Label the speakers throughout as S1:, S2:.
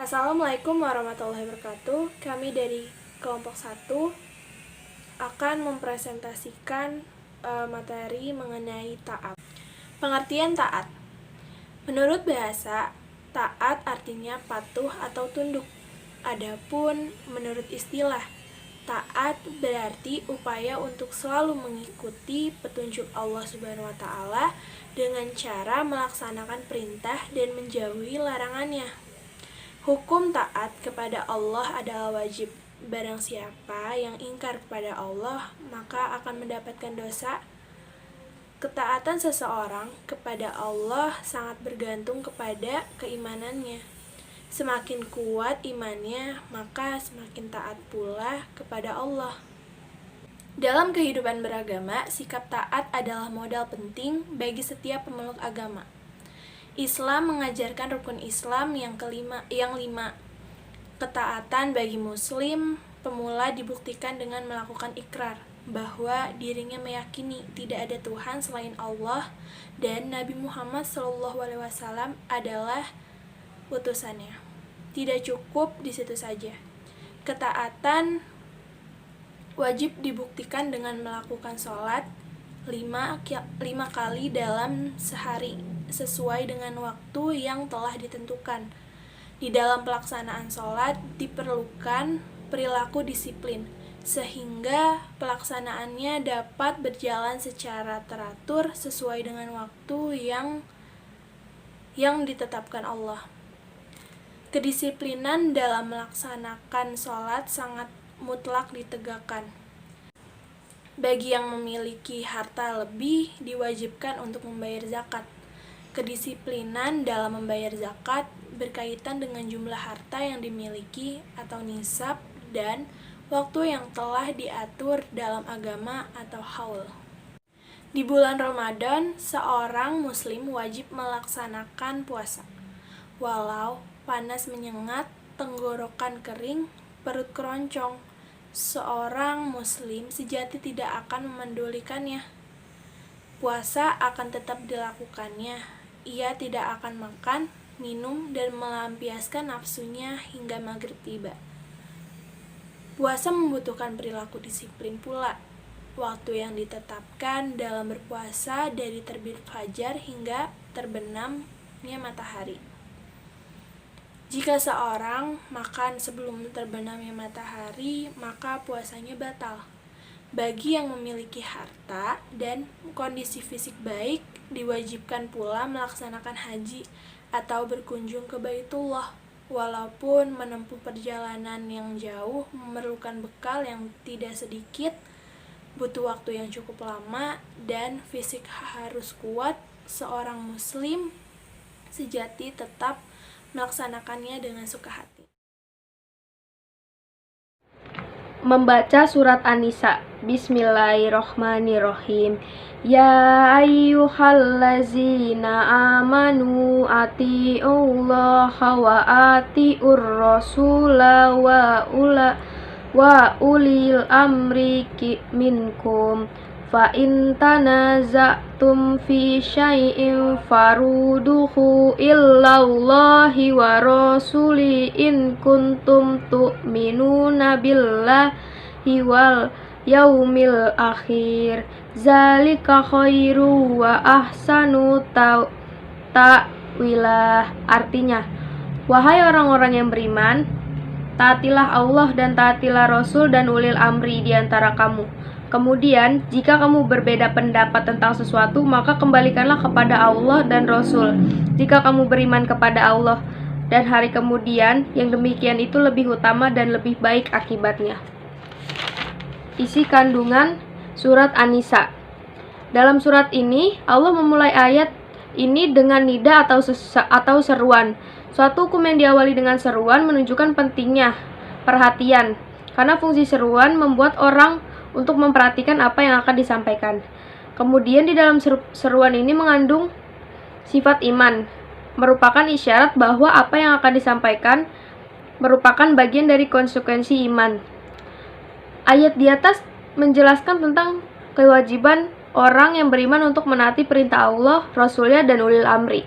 S1: Assalamualaikum warahmatullahi wabarakatuh. Kami dari kelompok 1 akan mempresentasikan materi mengenai taat. Pengertian taat. Menurut bahasa, taat artinya patuh atau tunduk. Adapun menurut istilah, taat berarti upaya untuk selalu mengikuti petunjuk Allah Subhanahu wa taala dengan cara melaksanakan perintah dan menjauhi larangannya. Hukum taat kepada Allah adalah wajib. Barang siapa yang ingkar kepada Allah, maka akan mendapatkan dosa. Ketaatan seseorang kepada Allah sangat bergantung kepada keimanannya. Semakin kuat imannya, maka semakin taat pula kepada Allah. Dalam kehidupan beragama, sikap taat adalah modal penting bagi setiap pemeluk agama. Islam mengajarkan rukun Islam yang lima. Ketaatan bagi muslim pemula dibuktikan dengan melakukan ikrar bahwa dirinya meyakini tidak ada Tuhan selain Allah dan Nabi Muhammad SAW adalah utusannya. Tidak cukup di situ saja. Ketaatan wajib dibuktikan dengan melakukan sholat 5 kali dalam sehari sesuai dengan waktu yang telah ditentukan. Di dalam pelaksanaan sholat diperlukan perilaku disiplin sehingga pelaksanaannya dapat berjalan secara teratur sesuai dengan waktu yang ditetapkan Allah. Kedisiplinan dalam melaksanakan sholat sangat mutlak ditegakkan. Bagi yang memiliki harta lebih diwajibkan untuk membayar zakat. Kedisiplinan dalam membayar zakat berkaitan dengan jumlah harta yang dimiliki atau nisab dan waktu yang telah diatur dalam agama atau haul. Di bulan Ramadan, seorang muslim wajib melaksanakan puasa. Walau panas menyengat, tenggorokan kering, perut keroncong, seorang muslim sejati tidak akan memendulikannya. Puasa akan tetap dilakukannya. Ia tidak akan makan, minum, dan melampiaskan nafsunya hingga maghrib tiba. Puasa membutuhkan perilaku disiplin pula. Waktu yang ditetapkan dalam berpuasa dari terbit fajar hingga terbenamnya matahari. Jika seorang makan sebelum terbenamnya matahari, maka puasanya batal. Bagi yang memiliki harta dan kondisi fisik baik, diwajibkan pula melaksanakan haji atau berkunjung ke Baitullah. Walaupun menempuh perjalanan yang jauh memerlukan bekal yang tidak sedikit, butuh waktu yang cukup lama, dan fisik harus kuat, seorang muslim sejati tetap melaksanakannya dengan suka hati.
S2: Membaca surat An-Nisa. Bismillahirrohmanirrohim. Ya ayyuhallazina amanu ati'ullaha wa ati'ur rasula wa ulil amri minkum. Fa in tanaza'tum fi syai'in faruduhu illallahi wa rasuli in kuntum tu'minuna billahi wal yaumil akhir. Zalika khairu wa ahsanu ta'wilah. Artinya, wahai orang-orang yang beriman, taatilah Allah dan taatilah Rasul dan ulil amri di antara kamu. Kemudian, jika kamu berbeda pendapat tentang sesuatu, maka kembalikanlah kepada Allah dan Rasul. Jika kamu beriman kepada Allah dan hari kemudian, yang demikian itu lebih utama dan lebih baik akibatnya. Isi kandungan surat An-Nisa. Dalam surat ini, Allah memulai ayat ini dengan nida atau seruan. Suatu hukum yang diawali dengan seruan menunjukkan pentingnya perhatian, karena fungsi seruan membuat orang untuk memperhatikan apa yang akan disampaikan. Kemudian di dalam seruan ini mengandung sifat iman, merupakan isyarat bahwa apa yang akan disampaikan merupakan bagian dari konsekuensi iman. Ayat di atas menjelaskan tentang kewajiban orang yang beriman untuk menaati perintah Allah, Rasulnya, dan ulil amri.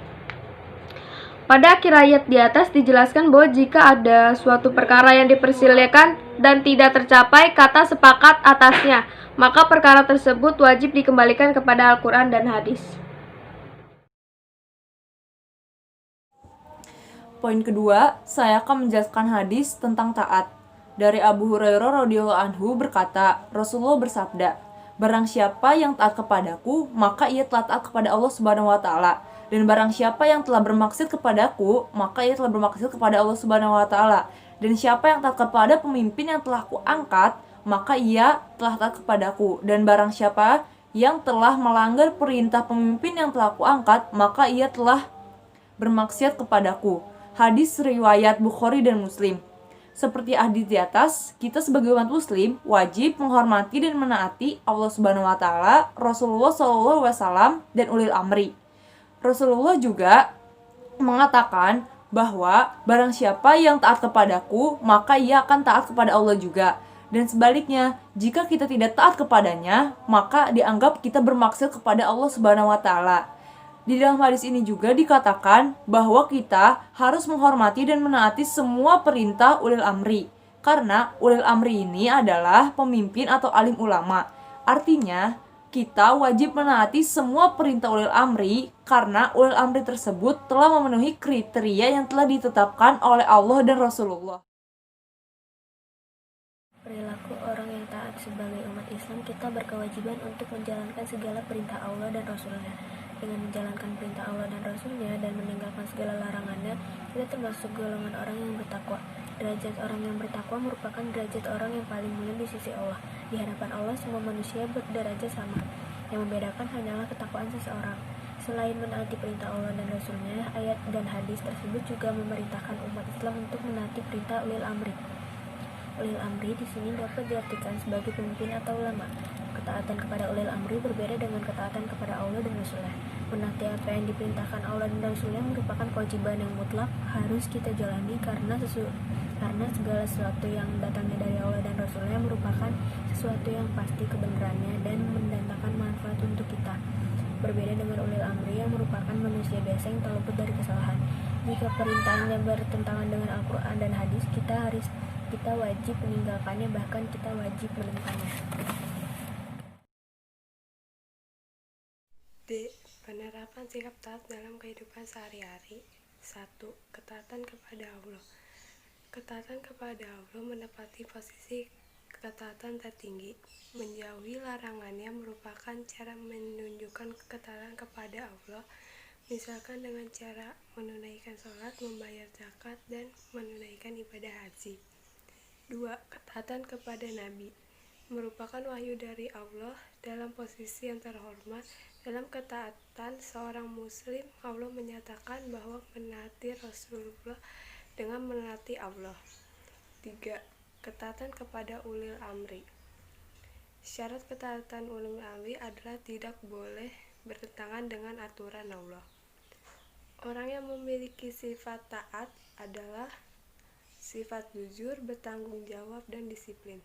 S2: Pada akhir ayat di atas dijelaskan bahwa jika ada suatu perkara yang dipersilakan dan tidak tercapai kata sepakat atasnya, maka perkara tersebut wajib dikembalikan kepada Al-Quran dan hadis.
S3: Poin kedua, saya akan menjelaskan hadis tentang taat. Dari Abu Hurairah radhiyallahu anhu berkata, Rasulullah bersabda, "Barang siapa yang taat kepadaku, maka ia telah taat kepada Allah Subhanahu wa taala. Dan barang siapa yang telah bermaksud kepadaku, maka ia telah bermaksud kepada Allah Subhanahu wa taala. Dan siapa yang taat kepada pemimpin yang telah aku angkat, maka ia telah taat kepadaku. Dan barang siapa yang telah melanggar perintah pemimpin yang telah aku angkat, maka ia telah bermaksiat kepadaku." Hadis riwayat Bukhari dan Muslim. Seperti hadis di atas, kita sebagai umat muslim wajib menghormati dan menaati Allah Subhanahu wa taala, Rasulullah SAW dan ulil amri. Rasulullah juga mengatakan bahwa barang siapa yang taat kepadaku, maka ia akan taat kepada Allah juga. Dan sebaliknya, jika kita tidak taat kepadanya, maka dianggap kita bermaksud kepada Allah Subhanahu wa taala. Di dalam hadis ini juga dikatakan bahwa kita harus menghormati dan menaati semua perintah ulil amri. Karena ulil amri ini adalah pemimpin atau alim ulama. Artinya, kita wajib menaati semua perintah ulil amri karena ulil amri tersebut telah memenuhi kriteria yang telah ditetapkan oleh Allah dan Rasulullah.
S4: Perilaku orang yang taat sebagai umat Islam, kita berkewajiban untuk menjalankan segala perintah Allah dan Rasulnya. Dengan menjalankan perintah Allah dan Rasulnya dan meninggalkan segala larangannya, kita termasuk golongan orang yang bertakwa. Derajat orang yang bertakwa merupakan derajat orang yang paling mulia di sisi Allah. Di hadapan Allah, semua manusia berderajat sama. Yang membedakan hanyalah ketakwaan seseorang. Selain menaati perintah Allah dan Rasulnya, ayat dan hadis tersebut juga memerintahkan umat Islam untuk menaati perintah ulil amri. Ulil amri di sini dapat diartikan sebagai pemimpin atau ulama. Ketaatan kepada ulil amri berbeda dengan ketaatan kepada Allah dan Rasulnya. Menaati apa yang diperintahkan Allah dan Rasulnya merupakan kewajiban yang mutlak harus kita jalani karena segala sesuatu yang datangnya dari Allah dan Rasulnya merupakan sesuatu yang pasti kebenarannya dan mendatangkan manfaat untuk kita. Berbeda dengan ulil amri yang merupakan manusia biasa yang tak luput dari kesalahan. Jika perintahnya bertentangan dengan Al-Quran dan hadis, kita wajib meninggalkannya, bahkan kita wajib menentangnya.
S5: D. Penerapan sikap taat dalam kehidupan sehari-hari. 1. Ketaatan kepada Allah. Ketaatan kepada Allah menepati posisi ketaatan tertinggi. Menjauhi larangannya merupakan cara menunjukkan ketaatan kepada Allah, misalkan dengan cara menunaikan sholat, membayar zakat, dan menunaikan ibadah haji. 2. Ketaatan kepada Nabi merupakan wahyu dari Allah dalam posisi yang terhormat. Dalam ketaatan seorang muslim, Allah menyatakan bahwa menaati Rasulullah dengan menaati Allah. 3. Ketaatan kepada ulil amri. Syarat ketaatan ulil amri adalah tidak boleh bertentangan dengan aturan Allah. Orang yang memiliki sifat taat adalah sifat jujur, bertanggung jawab, dan disiplin.